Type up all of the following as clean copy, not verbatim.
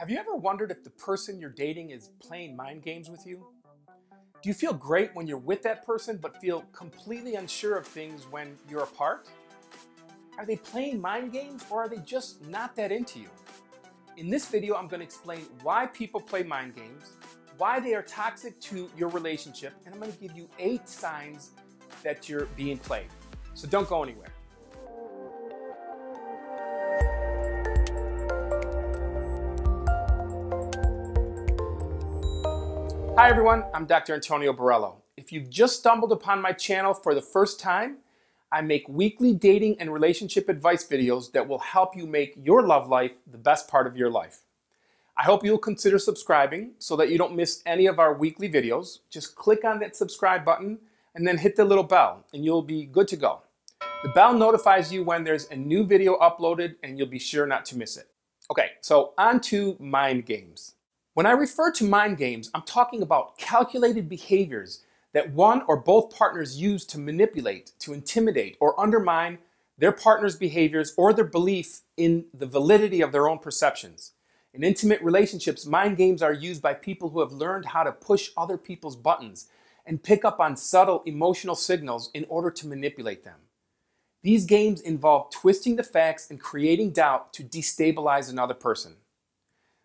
Have you ever wondered if the person you're dating is playing mind games with you? Do you feel great when you're with that person but feel completely unsure of things when you're apart? Are they playing mind games or are they just not that into you? In this video, I'm going to explain why people play mind games, why they are toxic to your relationship, and I'm going to give you 8 signs that you're being played. So don't go anywhere. Hi everyone, I'm Dr. Antonio Borrello. If you've just stumbled upon my channel for the first time, I make weekly dating and relationship advice videos that will help you make your love life the best part of your life. I hope you'll consider subscribing so that you don't miss any of our weekly videos. Just click on that subscribe button and then hit the little bell and you'll be good to go. The bell notifies you when there's a new video uploaded and you'll be sure not to miss it. Okay, so on to mind games. When I refer to mind games, I'm talking about calculated behaviors that one or both partners use to manipulate, to intimidate, or undermine their partner's behaviors or their belief in the validity of their own perceptions. In intimate relationships, mind games are used by people who have learned how to push other people's buttons and pick up on subtle emotional signals in order to manipulate them. These games involve twisting the facts and creating doubt to destabilize another person.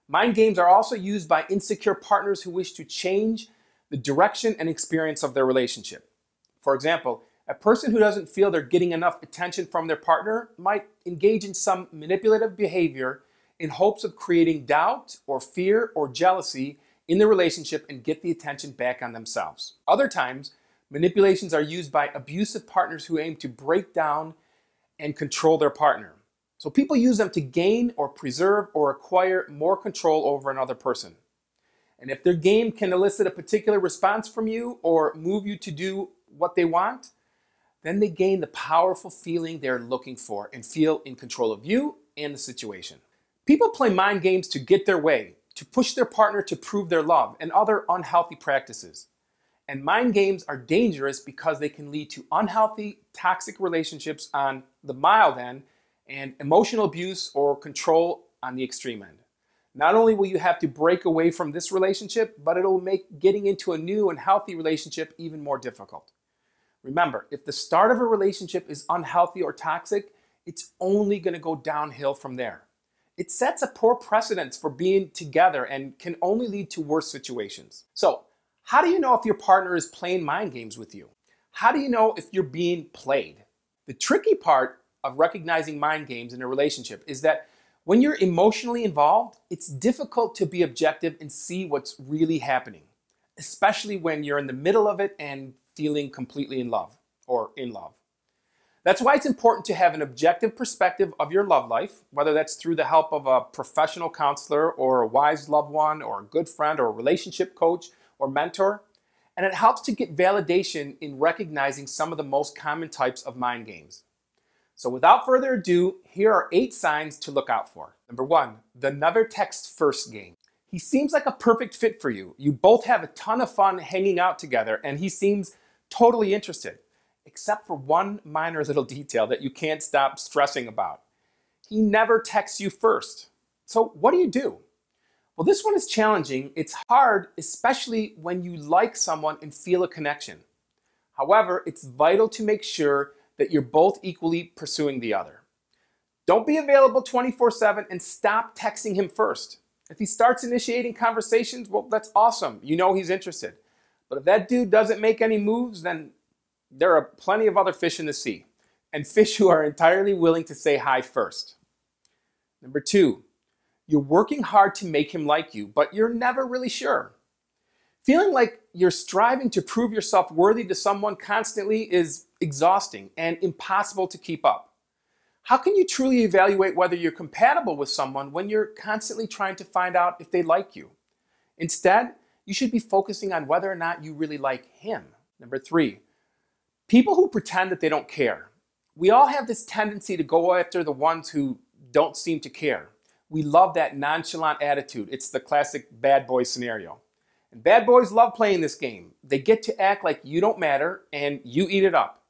Mind games are also used by insecure partners who wish to change the direction and experience of their relationship. For example, a person who doesn't feel they're getting enough attention from their partner might engage in some manipulative behavior in hopes of creating doubt or fear or jealousy in the relationship and get the attention back on themselves. Other times, manipulations are used by abusive partners who aim to break down and control their partner. So people use them to gain or preserve or acquire more control over another person. And if their game can elicit a particular response from you or move you to do what they want, then they gain the powerful feeling they're looking for and feel in control of you and the situation. People play mind games to get their way, to push their partner to prove their love, and other unhealthy practices. And mind games are dangerous because they can lead to unhealthy, toxic relationships on the mild end and emotional abuse or control on the extreme end. Not only will you have to break away from this relationship, but it'll make getting into a new and healthy relationship even more difficult. Remember, if the start of a relationship is unhealthy or toxic, it's only going to go downhill from there. It sets a poor precedence for being together and can only lead to worse situations. So, how do you know if your partner is playing mind games with you? How do you know if you're being played? The tricky part of recognizing mind games in a relationship is that when you're emotionally involved, it's difficult to be objective and see what's really happening, especially when you're in the middle of it and feeling completely in love or in love. That's why it's important to have an objective perspective of your love life, whether that's through the help of a professional counselor or a wise loved one or a good friend or a relationship coach or mentor. And it helps to get validation in recognizing some of the most common types of mind games. So without further ado, here are 8 signs to look out for. Number 1, the never text first game. He seems like a perfect fit for you. You both have a ton of fun hanging out together and he seems totally interested, except for one minor little detail that you can't stop stressing about. He never texts you first. So what do? Well, this one is challenging. It's hard, especially when you like someone and feel a connection. However, it's vital to make sure that you're both equally pursuing the other. Don't be available 24/7 and stop texting him first. If he starts initiating conversations, well, that's awesome. You know he's interested. But if that dude doesn't make any moves, then there are plenty of other fish in the sea, and fish who are entirely willing to say hi first. Number 2, you're working hard to make him like you, but you're never really sure. Feeling like you're striving to prove yourself worthy to someone constantly is exhausting and impossible to keep up. How can you truly evaluate whether you're compatible with someone when you're constantly trying to find out if they like you? Instead, you should be focusing on whether or not you really like him. Number 3, people who pretend that they don't care. We all have this tendency to go after the ones who don't seem to care. We love that nonchalant attitude. It's the classic bad boy scenario. And bad boys love playing this game. They get to act like you don't matter and you eat it up.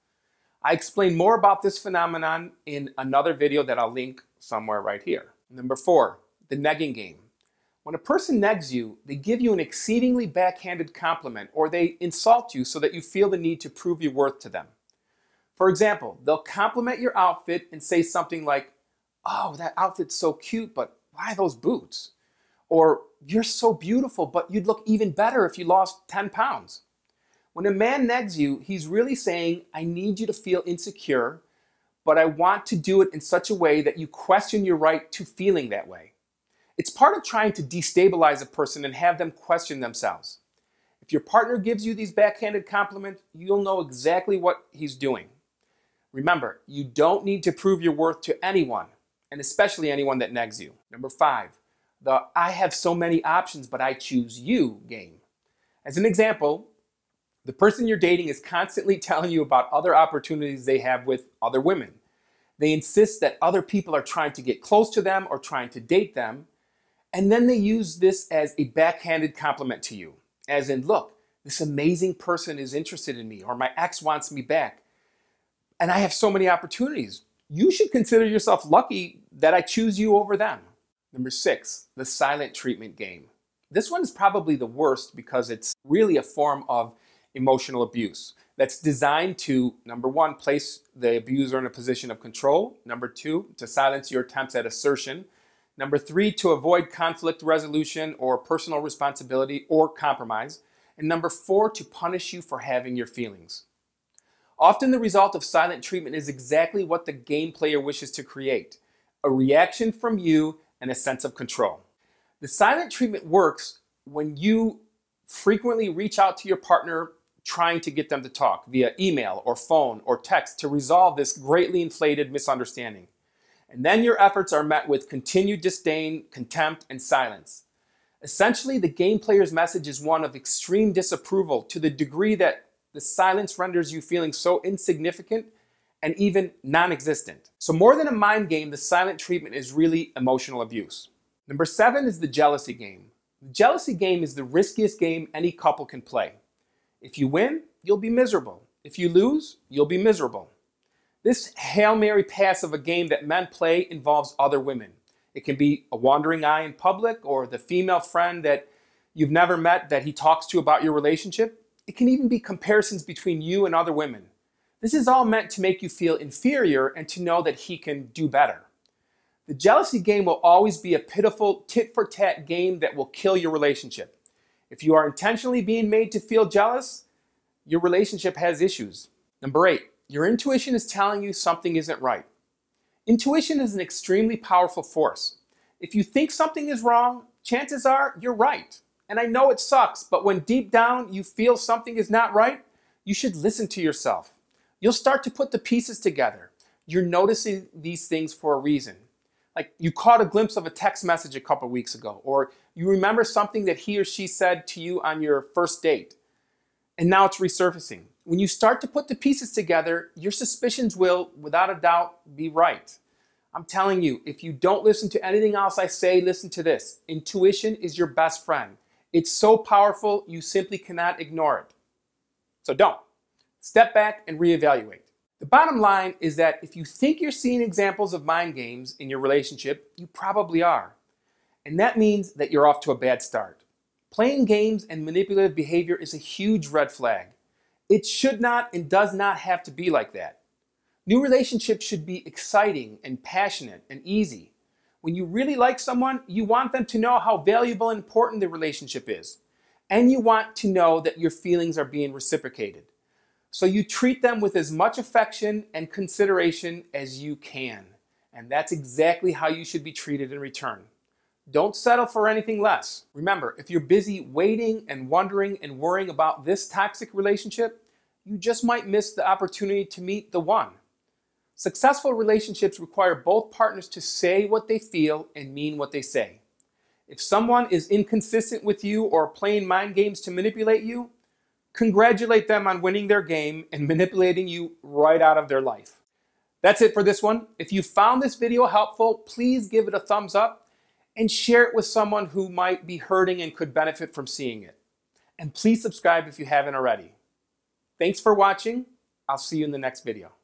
I explain more about this phenomenon in another video that I'll link somewhere right here. Number 4, the negging game. When a person negs you, they give you an exceedingly backhanded compliment or they insult you so that you feel the need to prove your worth to them. For example, they'll compliment your outfit and say something like, "Oh, that outfit's so cute, but why those boots?" Or, "You're so beautiful, but you'd look even better if you lost 10 pounds. When a man negs you, he's really saying, "I need you to feel insecure, but I want to do it in such a way that you question your right to feeling that way." It's part of trying to destabilize a person and have them question themselves. If your partner gives you these backhanded compliments, you'll know exactly what he's doing. Remember, you don't need to prove your worth to anyone, and especially anyone that negs you. Number 5, the "I have so many options, but I choose you" game. As an example, the person you're dating is constantly telling you about other opportunities they have with other women. They insist that other people are trying to get close to them or trying to date them, and then they use this as a backhanded compliment to you. As in, "Look, this amazing person is interested in me," or "My ex wants me back, and I have so many opportunities. You should consider yourself lucky that I choose you over them." Number 6, the silent treatment game. This one is probably the worst because it's really a form of emotional abuse that's designed to, number 1, place the abuser in a position of control. Number 2, to silence your attempts at assertion. Number 3, to avoid conflict resolution or personal responsibility or compromise. And number 4, to punish you for having your feelings. Often the result of silent treatment is exactly what the game player wishes to create: a reaction from you and a sense of control. The silent treatment works when you frequently reach out to your partner trying to get them to talk via email or phone or text to resolve this greatly inflated misunderstanding. And then your efforts are met with continued disdain, contempt, and silence. Essentially, the game player's message is one of extreme disapproval to the degree that the silence renders you feeling so insignificant and even non-existent. So more than a mind game, the silent treatment is really emotional abuse. Number 7 is the jealousy game. The jealousy game is the riskiest game any couple can play. If you win, you'll be miserable. If you lose, you'll be miserable. This Hail Mary pass of a game that men play involves other women. It can be a wandering eye in public or the female friend that you've never met that he talks to about your relationship. It can even be comparisons between you and other women. This is all meant to make you feel inferior and to know that he can do better. The jealousy game will always be a pitiful tit-for-tat game that will kill your relationship. If you are intentionally being made to feel jealous, your relationship has issues. Number 8, your intuition is telling you something isn't right. Intuition is an extremely powerful force. If you think something is wrong, chances are you're right. And I know it sucks, but when deep down you feel something is not right, you should listen to yourself. You'll start to put the pieces together. You're noticing these things for a reason. Like you caught a glimpse of a text message a couple weeks ago, or you remember something that he or she said to you on your first date, and now it's resurfacing. When you start to put the pieces together, your suspicions will, without a doubt, be right. I'm telling you, if you don't listen to anything else I say, listen to this. Intuition is your best friend. It's so powerful, you simply cannot ignore it. So don't. Step back and reevaluate. The bottom line is that if you think you're seeing examples of mind games in your relationship, you probably are. And that means that you're off to a bad start. Playing games and manipulative behavior is a huge red flag. It should not and does not have to be like that. New relationships should be exciting and passionate and easy. When you really like someone, you want them to know how valuable and important the relationship is. And you want to know that your feelings are being reciprocated. So you treat them with as much affection and consideration as you can. And that's exactly how you should be treated in return. Don't settle for anything less. Remember, if you're busy waiting and wondering and worrying about this toxic relationship, you just might miss the opportunity to meet the one. Successful relationships require both partners to say what they feel and mean what they say. If someone is inconsistent with you or playing mind games to manipulate you, congratulate them on winning their game and manipulating you right out of their life. That's it for this one. If you found this video helpful, please give it a thumbs up and share it with someone who might be hurting and could benefit from seeing it. And please subscribe if you haven't already. Thanks for watching. I'll see you in the next video.